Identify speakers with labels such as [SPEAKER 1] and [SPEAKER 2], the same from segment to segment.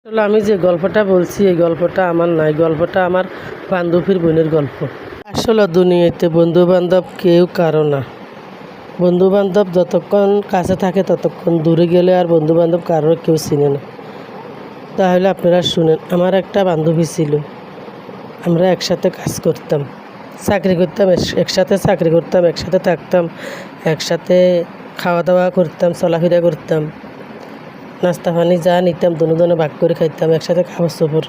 [SPEAKER 1] আসলে আমি যে গল্পটা বলছি এই গল্পটা আমার না, এই গল্পটা আমার বান্ধবীর বোনের গল্প। আসলে দুনিয়াতে বন্ধু বান্ধব কেউ কারো না। বন্ধু বান্ধব যতক্ষণ কাছে থাকে ততক্ষণ, দূরে গেলে আর বন্ধু বান্ধব কারোর কেউ চিনে না। তাহলে আপনারা শুনেন, আমার একটা বান্ধবী ছিল, আমরা একসাথে কাজ করতাম, চাকরি করতাম, একসাথে চাকরি করতাম, একসাথে থাকতাম, একসাথে খাওয়া দাওয়া করতাম, চলাফেরা করতাম, নাস্তা পানি যা নিতাম দুজনে ভাগ করে খাইতাম, একসাথে খাবার চোপড়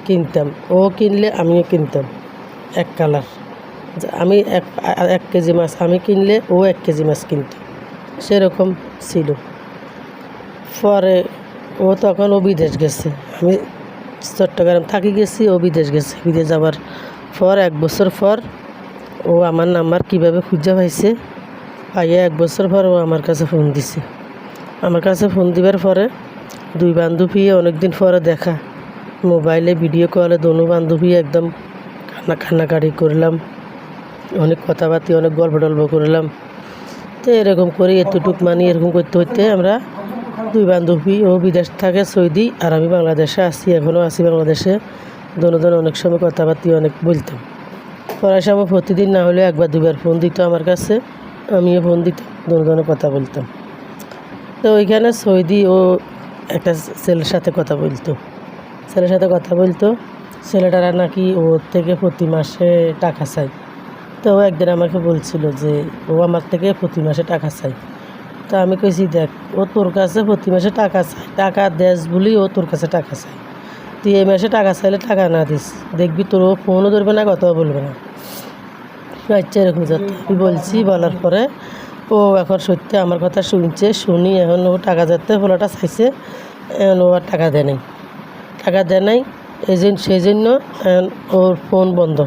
[SPEAKER 1] কিনতাম, ও কিনলে আমিও কিনতাম এক কালার। আমি 1 কেজি মাছ আমি কিনলে ও 1 কেজি মাছ কিনত, সেরকম ছিল। পরে ও বিদেশ গেছে, আমি চট্টগ্রাম থাকি গেছি, ও বিদেশ গেছে। বিদেশ যাওয়ার পর 1 বছর পর ও আমার নাম্বার কীভাবে খুঁজে পাইছে, পাইয়া 1 বছর পর ও আমার কাছে ফোন দিছে। আমার কাছে ফোন দিবার পরে দুই বান্ধবী অনেকদিন পরে দেখা, মোবাইলে ভিডিও কলে দোনো বান্ধবী একদম কান্নাকাটি করলাম, অনেক কথাবার্তা, অনেক গল্প টল্প করলাম। তো এরকম করে এতটুক এরকম করতে করতে আমরা দুই বান্ধবী, ও বিদেশ থাকে সৌদি আর আমি বাংলাদেশে আছি, এখনও আছি বাংলাদেশে। দোনো অনেক সময় কথাবার্তা অনেক বলতাম। পড়ার সময় প্রতিদিন না হলে 1-2বার ফোন দিত আমার কাছে, আমিও ফোন দিতাম, দোনো কথা বলতাম। তো ওইখানে সৌদি ও একটা ছেলের সাথে কথা বলতো, ছেলেটারা নাকি ওর থেকে প্রতি মাসে টাকা চাই। তো ও একদিন আমাকে বলছিল যে ও আমার থেকে প্রতি মাসে টাকা চাই। তো আমি কইছি, দেখ, ও তোর কাছে প্রতি মাসে টাকা চাই, টাকা দেস বলি ও তোর কাছে টাকা চাই, তুই এই মাসে টাকা চাইলে টাকা না দিস, দেখবি তোর ও ফোনও ধরবে না, কথাও বলবে না। আচ্ছা, এরকম যাতে আমি বলছি। বলার পরে ও এখন সত্যি আমার কথা শুনি এখন ও টাকা যাতে ফোলাটা চাইছে, এখন ও আর টাকা দেয় নাই। সেই জন্য ওর ফোন বন্ধ,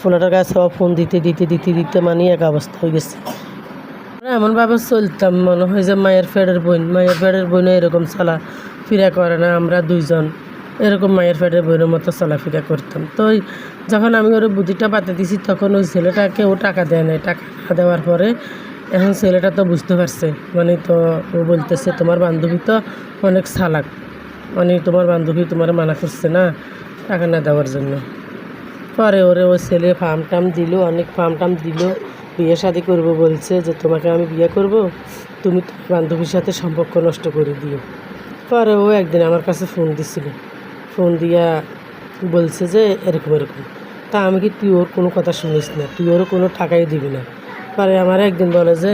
[SPEAKER 1] ফোলাটার কাছে ফোন দিতে এক অবস্থা হয়ে গেছে। এমনভাবে চলতাম, মনে হয় যে মায়ের ফেডের বোনও এরকম চলাফেরা করে না, আমরা দুইজন এরকম মায়ের ফেডের বোনের মতো চলাফেরা করতাম। তো যখন আমি ওর বুদ্ধিটা পাতে দিছি তখন ওই ছেলেটাকে ও টাকা দেয় নাই। টাকা না দেওয়ার পরে এখন ছেলেটা তো বুঝতে পারছে, তো ও বলতেছে, তোমার বান্ধবী তো অনেক চালাক, তোমার বান্ধবী তোমার মানা করছে না টাকা না দেওয়ার জন্য। পরে ওই ছেলে অনেক ফার্ম দিল, বিয়ে শাদি করবো বলছে, যে তোমাকে আমি বিয়ে করব, তুমি তোমার বান্ধবীর সাথে সম্পর্ক নষ্ট করে দিও। পরে ও একদিন আমার কাছে ফোন দিয়া বলছে যে এরকম। তা আমি কি, তুই ওর কোনো কথা শুনিস না, তুই ওর কোনো টাকাই দিবি না। পরে আমার একদিন বলে যে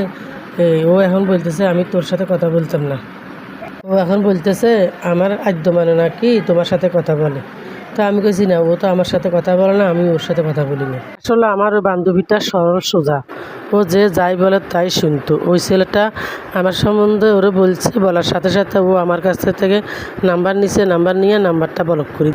[SPEAKER 1] ও এখন বলতেছে আমি তোর সাথে কথা বলতাম না, ও এখন বলতেছে আমার আদ্য মানে নাকি তোমার সাথে কথা বলে। তা আমি কইছি, না, ও তো আমার সাথে কথা বলে না, আমি ওর সাথে কথা বলি না। আসলে আমার ওই বান্ধবীটা সরল সোজা, ও যে যাই বলে তাই শুনতো। ওই ছেলেটা আমার সম্বন্ধে ওরে বলছে, বলার সাথে সাথে ও আমার কাছ থেকে নাম্বার নিয়ে নাম্বারটা ব্লক করে